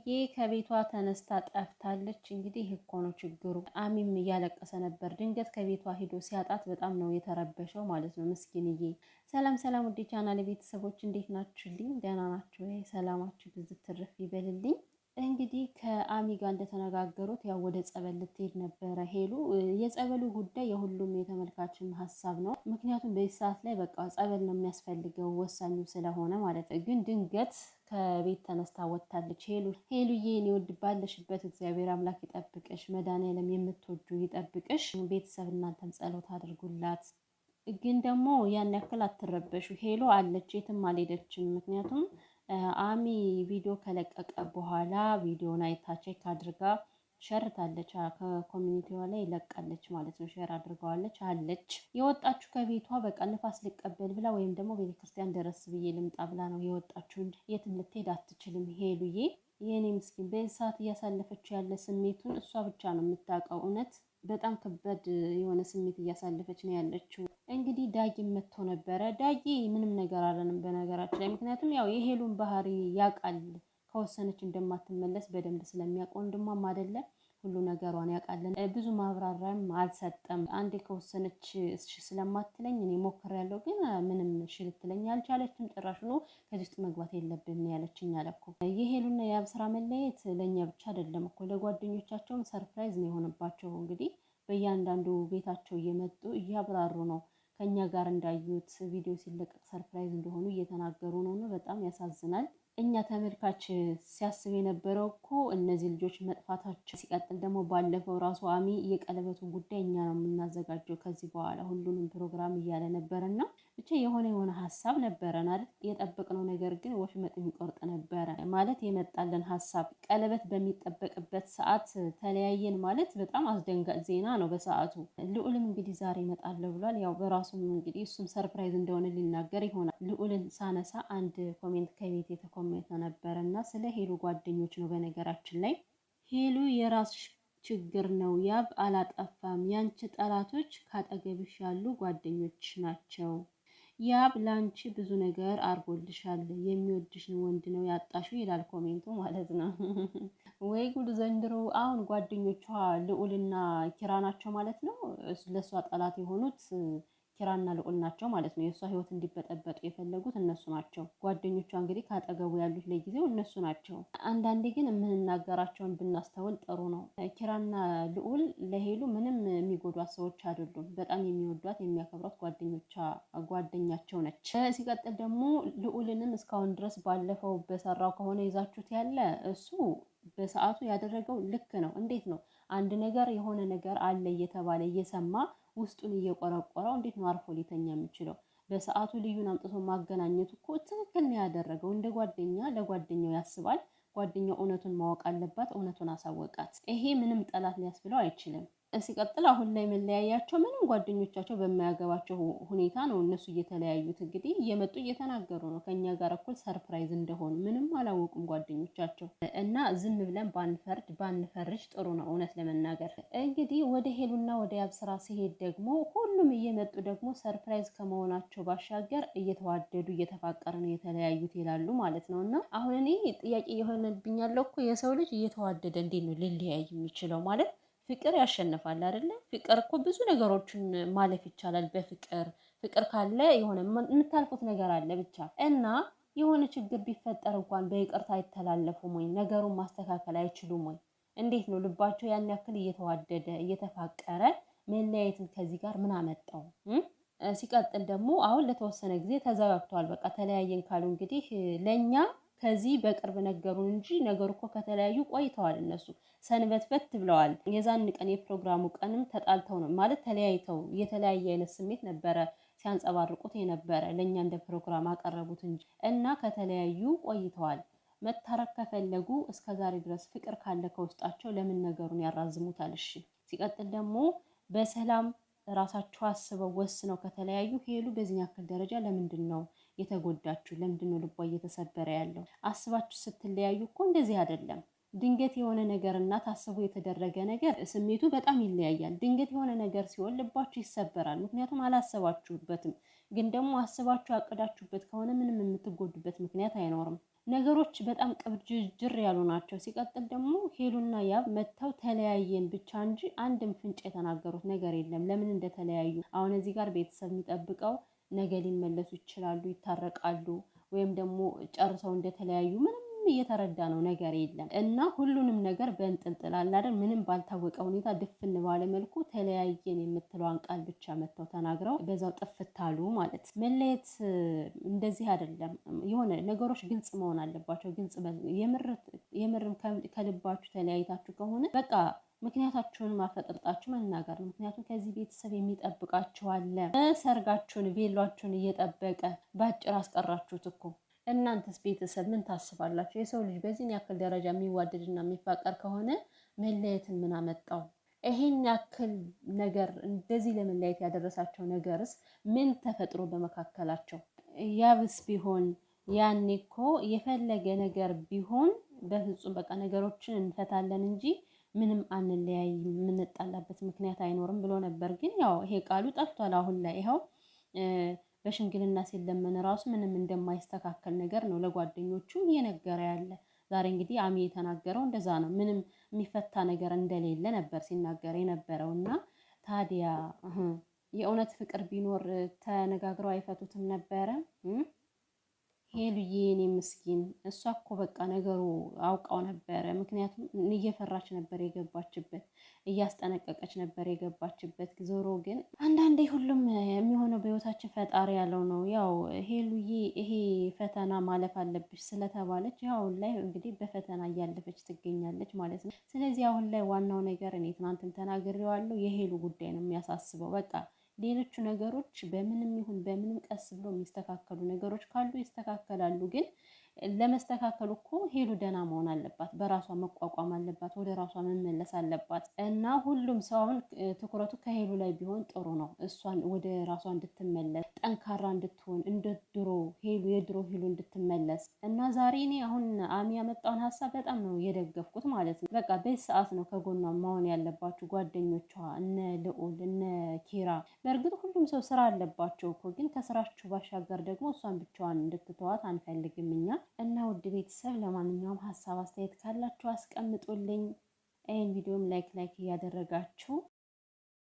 ምስኪንዬ ከቤቷ ተነስታ ጠፍታለች። እንግዲህ እኮ ነው ችግሩ። አሚም እያለቀሰ ነበር። ድንገት ከቤቷ ሄዶ ሲያጣት በጣም ነው የተረበሸው ማለት ነው። ምስኪንዬ። ሰላም ሰላም፣ ውድ ቻናል ቤተሰቦች እንዴት ናችሁልኝ? ደህና ናችሁ ወይ? ሰላማችሁ ብዝት ትርፍ ይበልልኝ። እንግዲህ ከአሚ ጋር እንደተነጋገሩት ያው ወደ ጸበል ልትሄድ ነበረ ሄሉ። የጸበሉ ጉዳይ የሁሉም የተመልካችን ሀሳብ ነው። ምክንያቱም በዚህ ሰዓት ላይ በቃ ጸበል ነው የሚያስፈልገው ወሳኙ ስለሆነ ማለት ነው። ግን ድንገት ከቤት ተነስታ ወጥታለች ሄሉዬ፣ እኔ ወድ ባለሽበት እግዚአብሔር አምላክ ይጠብቅሽ፣ መድኃኒዓለም የምትወጁ ይጠብቅሽ። ቤተሰብ እናንተም ጸሎት አድርጉላት። ግን ደግሞ ያን ያክል አትረበሹ። ሄሉ አለች፣ የትም አልሄደችም። ምክንያቱም አሚ ቪዲዮ ከለቀቀ በኋላ ቪዲዮን አይታ ቼክ አድርጋ ሸርታለች፣ ከኮሚኒቲዋ ላይ ለቃለች ማለት ነው። ሼር አድርገዋለች አለች። የወጣችሁ ከቤቷ በቃ ንፋስ ልቀበል ብላ ወይም ደግሞ ቤተክርስቲያን ደረስ ብዬ ልምጣ ብላ ነው የወጣችሁ እንጂ የትም ልትሄድ አትችልም። ሄሉዬ የኔ ምስኪን በዚህ ሰዓት እያሳለፈችው ያለ ስሜቱን እሷ ብቻ ነው የምታውቀው። እውነት በጣም ከበድ የሆነ ስሜት እያሳለፈች ነው ያለችው። እንግዲህ ዳጊ መጥቶ ነበረ። ዳጊ ምንም ነገር አለንም በነገራችን ላይ፣ ምክንያቱም ያው የሄሉን ባህሪ ያውቃል። ከወሰነች እንደማትመለስ በደንብ ስለሚያውቅ ወንድሟም አይደለ ሁሉ ነገሯን ያውቃለን። ብዙ ማብራሪያም አልሰጠም። አንዴ ከወሰነች እሺ ስለማትለኝ እኔ ሞክሬያለሁ፣ ግን ምንም እሺ ልትለኝ አልቻለችም። ጭራሽ ነው ከዚህ ውስጥ መግባት የለብን ያለችኝ አለ እኮ። የሄሉና የአብስራ መለየት ለእኛ ብቻ አይደለም እኮ ለጓደኞቻቸውም ሰርፕራይዝ ነው የሆነባቸው። እንግዲህ በእያንዳንዱ ቤታቸው እየመጡ እያብራሩ ነው። ከኛ ጋር እንዳዩት ቪዲዮ ሲለቀቅ ሰርፕራይዝ እንደሆኑ እየተናገሩ ነው። በጣም ያሳዝናል። እኛ ተመልካች ሲያስብ የነበረው እኮ እነዚህ ልጆች መጥፋታቸው፣ ሲቀጥል ደግሞ ባለፈው ራሱ አሚ የቀለበቱን ጉዳይ እኛ ነው የምናዘጋጀው ከዚህ በኋላ ሁሉንም ፕሮግራም እያለ ነበረና ብቻ የሆነ ሀሳብ ነበረን አይደል? የጠበቅነው ነገር ግን ወሽመጥ የሚቆርጥ ነበረ ማለት የመጣልን ሀሳብ። ቀለበት በሚጠበቅበት ሰዓት ተለያየን ማለት በጣም አስደንጋጭ ዜና ነው በሰዓቱ። ልዑልም እንግዲህ ዛሬ እመጣለሁ ብሏል። ያው በራሱም እንግዲህ እሱም ሰርፕራይዝ እንደሆነ ሊናገር ይሆናል። ልዑልን ሳነሳ አንድ ኮሜንት ከቤት የተኮሜንት ነበረ እና ስለ ሄሉ ጓደኞች ነው። በነገራችን ላይ ሄሉ የራስሽ ችግር ነው፣ ያብ አላጠፋም። ያንቺ ጠላቶች ካጠገብሽ ያሉ ጓደኞች ናቸው። ያብ ላንቺ ብዙ ነገር አርጎልሻል። የሚወድሽን ወንድ ነው ያጣሽው ይላል ኮሜንቱ ማለት ነው። ወይ ጉድ ዘንድሮ! አሁን ጓደኞቿ ልዑልና ኪራ ናቸው ማለት ነው። ለሷ ጠላት የሆኑት ኪራና ልዑል ናቸው ማለት ነው። የእሷ ህይወት እንዲበጠበጡ የፈለጉት እነሱ ናቸው። ጓደኞቿ እንግዲህ ካጠገቡ ያሉት ለጊዜው እነሱ ናቸው። አንዳንዴ ግን የምንናገራቸውን ብናስተውል ጥሩ ነው። ኪራና ልዑል ለሄሉ ምንም የሚጎዷት ሰዎች አይደሉም። በጣም የሚወዷት የሚያከብሯት ጓደኛቸው ነች። ሲቀጥል ደግሞ ልዑልንም እስካሁን ድረስ ባለፈው በሰራው ከሆነ ይዛችሁት ያለ እሱ በሰዓቱ ያደረገው ልክ ነው። እንዴት ነው አንድ ነገር የሆነ ነገር አለ እየተባለ እየሰማ ውስጡን እየቆረቆረው እንዴት ነው አርፎ ሊተኛ የሚችለው? በሰዓቱ ልዩን አምጥቶ ማገናኘቱ እኮ ትክክል ነው ያደረገው። እንደ ጓደኛ ለጓደኛው ያስባል። ጓደኛው እውነቱን ማወቅ አለባት። እውነቱን አሳወቃት። ይሄ ምንም ጠላት ሊያስብለው አይችልም። ሲቀጥል አሁን ላይ መለያያቸው ምንም ጓደኞቻቸው በማያገባቸው ሁኔታ ነው እነሱ እየተለያዩት። እንግዲህ እየመጡ እየተናገሩ ነው ከኛ ጋር እኩል ሰርፕራይዝ እንደሆኑ። ምንም አላወቁም ጓደኞቻቸው። እና ዝም ብለን ባንፈርጅ ጥሩ ነው እውነት ለመናገር። እንግዲህ ወደ ሄሉና ወደ ያብስራ ሲሄድ ደግሞ ሁሉም እየመጡ ደግሞ ሰርፕራይዝ ከመሆናቸው ባሻገር እየተዋደዱ እየተፋቀሩ ነው የተለያዩት ይላሉ ማለት ነው። እና አሁን እኔ ጥያቄ የሆነብኝ ያለው እኮ የሰው ልጅ እየተዋደደ እንዴት ነው ሊለያይ የሚችለው? ማለት ፍቅር ያሸንፋል አይደለ? ፍቅር እኮ ብዙ ነገሮችን ማለፍ ይቻላል በፍቅር። ፍቅር ካለ የሆነ የምታልፉት ነገር አለ ብቻ። እና የሆነ ችግር ቢፈጠር እንኳን በይቅርታ አይተላለፉም ወይ? ነገሩን ማስተካከል አይችሉም ወይ? እንዴት ነው ልባቸው ያን ያክል እየተዋደደ እየተፋቀረ መለያየትን ከዚህ ጋር ምን አመጣው? ሲቀጥል ደግሞ አሁን ለተወሰነ ጊዜ ተዘጋግተዋል። በቃ ተለያየን ካሉ እንግዲህ ለኛ ከዚህ በቅርብ ነገሩን እንጂ ነገሩ እኮ ከተለያዩ ቆይተዋል። እነሱ ሰንበትበት ብለዋል። የዛን ቀን የፕሮግራሙ ቀንም ተጣልተው ነው ማለት ተለያይተው የተለያየ አይነት ስሜት ነበረ ሲያንጸባርቁት የነበረ። ለኛ እንደ ፕሮግራም አቀረቡት እንጂ እና ከተለያዩ ቆይተዋል። መታረቅ ከፈለጉ እስከዛሬ ድረስ ፍቅር ካለ ከውስጣቸው ለምን ነገሩን ያራዝሙታል? እሺ ሲቀጥል ደግሞ በሰላም ራሳቸው አስበው ወስነው ከተለያዩ ሄሉ በዚህ ያክል ደረጃ ለምንድን ነው የተጎዳችሁ? ለምንድን ነው ልቧ እየተሰበረ ያለው? አስባችሁ ስትለያዩ እኮ እንደዚህ አይደለም። ድንገት የሆነ ነገር እና ታስቦ የተደረገ ነገር ስሜቱ በጣም ይለያያል። ድንገት የሆነ ነገር ሲሆን ልባችሁ ይሰበራል። ምክንያቱም አላሰባችሁበትም። ግን ደግሞ አስባችሁ አቅዳችሁበት ከሆነ ምንም የምትጎዱበት ምክንያት አይኖርም። ነገሮች በጣም ቅብጅር ያሉ ናቸው። ሲቀጥል ደግሞ ሄሉና ያብ መተው ተለያየን ብቻ እንጂ አንድም ፍንጭ የተናገሩት ነገር የለም ለምን እንደተለያዩ። አሁን እዚህ ጋር ቤተሰብ የሚጠብቀው ነገ ሊመለሱ ይችላሉ፣ ይታረቃሉ፣ ወይም ደግሞ ጨርሰው እንደተለያዩ ምንም እየተረዳ ነው ነገር የለም። እና ሁሉንም ነገር በእንጥልጥል አለ አይደል፣ ምንም ባልታወቀ ሁኔታ ድፍን ባለ መልኩ ተለያየን የምትለዋን ቃል ብቻ መተው ተናግረው በዛው ጥፍት አሉ ማለት። መለየት እንደዚህ አይደለም። የሆነ ነገሮች ግልጽ መሆን አለባቸው። ግልጽ የምርም ከልባችሁ ተለያይታችሁ ከሆነ በቃ ምክንያታችሁን ማፈጠርጣችሁ መናገር ነው። ምክንያቱም ከዚህ ቤተሰብ የሚጠብቃችሁ አለ። ሰርጋችሁን ቬሏችሁን እየጠበቀ ባጭር አስቀራችሁት እኮ። እናንተስ ቤተሰብ ምን ታስባላችሁ? የሰው ልጅ በዚህን ያክል ደረጃ የሚዋደድና የሚፋቀር ከሆነ መለየትን ምን አመጣው? ይሄን ያክል ነገር እንደዚህ ለመለያየት ያደረሳቸው ነገርስ ምን ተፈጥሮ በመካከላቸው? ያብስ ቢሆን ያኔ እኮ የፈለገ ነገር ቢሆን በፍጹም በቃ ነገሮችን እንፈታለን እንጂ ምንም አንለያይም፣ የምንጣላበት ምክንያት አይኖርም ብሎ ነበር። ግን ያው ይሄ ቃሉ ጠፍቷል አሁን ላይ። ይኸው በሽምግልና ሲለመን ራሱ ምንም እንደማይስተካከል ነገር ነው ለጓደኞቹ እየነገረ ያለ። ዛሬ እንግዲህ አሚ የተናገረው እንደዛ ነው። ምንም የሚፈታ ነገር እንደሌለ ነበር ሲናገር የነበረው። እና ታዲያ የእውነት ፍቅር ቢኖር ተነጋግረው አይፈቱትም ነበረ? ሄሉዬ እኔ ምስኪን እሷ እኮ በቃ ነገሩ አውቃው ነበረ። ምክንያቱም እየፈራች ነበር የገባችበት፣ እያስጠነቀቀች ነበር የገባችበት። ዞሮ ግን አንዳንዴ ሁሉም የሚሆነው በህይወታችን ፈጣሪ ያለው ነው። ያው ሄሉዬ ይሄ ፈተና ማለፍ አለብሽ ስለተባለች ያው አሁን ላይ እንግዲህ በፈተና እያለፈች ትገኛለች ማለት ነው። ስለዚህ አሁን ላይ ዋናው ነገር እኔ ትናንትን ተናግሬዋለሁ፣ የሄሉ ጉዳይ ነው የሚያሳስበው በቃ። ሌሎቹ ነገሮች በምንም ይሁን በምንም ቀስ ብሎ የሚስተካከሉ ነገሮች ካሉ ይስተካከላሉ። ግን ለመስተካከሉ እኮ ሄሉ ደህና መሆን አለባት፣ በራሷ መቋቋም አለባት፣ ወደ ራሷ መመለስ አለባት። እና ሁሉም ሰው አሁን ትኩረቱ ከሄሉ ላይ ቢሆን ጥሩ ነው። እሷን ወደ ራሷ እንድትመለስ ጠንካራ እንድትሆን እንደ ድሮ ሄሉ የድሮ ሄሉ እንድትመለስ እና ዛሬ እኔ አሁን አሚ ያመጣውን ሀሳብ በጣም ነው የደገፍኩት ማለት ነው። በቃ በዚህ ሰዓት ነው ከጎኗ መሆን ያለባችሁ ጓደኞቿ እነ ልዑል እነ ኪራ። በእርግጥ ሁሉም ሰው ስራ አለባቸው እኮ፣ ግን ከስራችሁ ባሻገር ደግሞ እሷን ብቻዋን እንድትተዋት አንፈልግም እኛ። እና ውድ ቤተሰብ ለማንኛውም ሀሳብ አስተያየት ካላችሁ አስቀምጡልኝ። ይህን ቪዲዮም ላይክ እያደረጋችሁ